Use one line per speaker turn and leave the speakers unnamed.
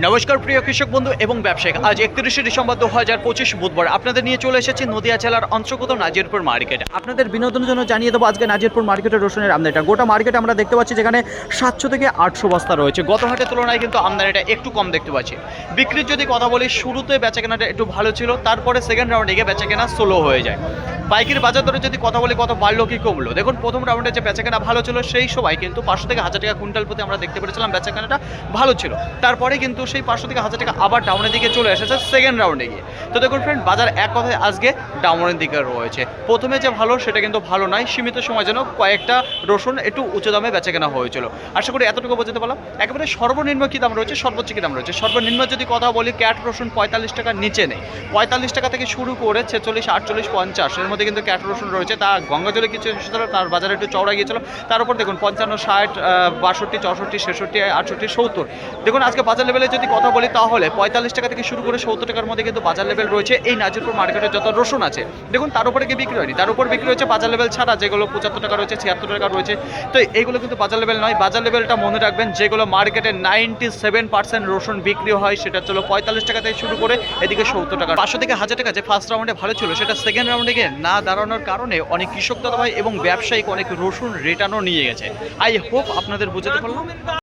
নমস্কার প্রিয় কৃষক বন্ধু এবং ব্যবসায়িক। আজ 31শে ডিসেম্বর 2025 বুধবার আপনাদের নিয়ে চলে এসেছি নদিয়া জেলার অন্তর্গত নাজিরপুর মার্কেট। আপনাদের বিনোদনের জন্য জানিয়ে দেবো আজকে নাজিরপুর মার্কেটের রসুনের আমদানিটা। গোটা মার্কেটে আমরা দেখতে পাচ্ছি যেখানে 700 থেকে 800 বস্তা রয়েছে। গত হাটের তুলনায় কিন্তু আমদানিটা একটু কম দেখতে পাচ্ছি। বিক্রির যদি কথা বলি, শুরুতে বেচাকেনাটা একটু ভালো ছিল, তারপরে সেকেন্ড রাউন্ডে গিয়ে বেচাকেনা স্লো হয়ে যায়। পাইকারি বাজার দরে যদি কথা বলি, কত বাড়লো কি কমলো, দেখুন প্রথম রাউন্ডে যে বেচাকেনা ভালো ছিল সেই সময় কিন্তু 500 থেকে 1000 টাকা কুইন্টাল প্রতি আমরা দেখতে পেরেছিলাম, বেচাকেনাটা ভালো ছিল। তারপরে কিন্তু সেই 500 থেকে 1000 টাকা আবার ডাউনের দিকে চলে এসেছে সেকেন্ড রাউন্ডে গিয়ে। তো দেখুন ফ্রেন্ড, বাজার এক কথায় আজকে ডাউনের দিকে রয়েছে। প্রথমে যে ভালো সেটা কিন্তু ভালো নয়, সীমিত সময় যেন কয়েকটা রসুন একটু উঁচু দামে বেচাকেনা হয়েছিল। আশা করি এতটুকু বোঝাতে পারলাম। একেবারে সর্বনিম্ন কী দাম রয়েছে, সর্বোচ্চ কী দাম রয়েছে। সর্বনিম্ন যদি কথা বলি, ক্যাট রসুন 45 টাকার নিচে নেই। 45 টাকা থেকে শুরু করে 46, 48, 50 এর মধ্যে কিন্তু ক্যাট রসুন রয়েছে। তা গঙ্গাজলে কিছু এসেছিল, তার বাজারে একটু চওড়া গিয়েছিল। তার উপর দেখুন 55, 60, 62, 64, 66, 68, 70। দেখুন আজকে বাজার লেভেলে যদি কথা বলি তাহলে 45 টাকা থেকে শুরু করে 70 টাকার মধ্যে কিন্তু বাজার লেভেল রয়েছে এই নাজিরপুর মার্কেটে যত রসুন আছে। দেখুন তার উপরে কি বিক্রি হয়নি, তার উপর বিক্রি হয়েছে বাজার লেভেল ছাড়া, যেগুলো 75 টাকা রয়েছে, 76 টাকা রয়েছে। তো এইগুলো কিন্তু বাজার লেভেল নয়। বাজার লেভেলটা মনে রাখবেন, যেগুলো মার্কেটে 97% রসুন বিক্রি হয় সেটা ছিল 45 টাকা থেকে শুরু করে এদিকে 70 টাকা। 500 থেকে 1000 টাকা যে ফার্স্ট রাউন্ডে ভালো ছিল, সেটা সেকেন্ড রাউন্ডে গিয়ে না দাঁড়ানোর কারণে অনেক কৃষক দাদা ভাই এবং ব্যবসায়িক অনেক রসুন রিটার্নও নিয়ে গেছে। আই হোপ আপনাদের বুঝতে পারলাম।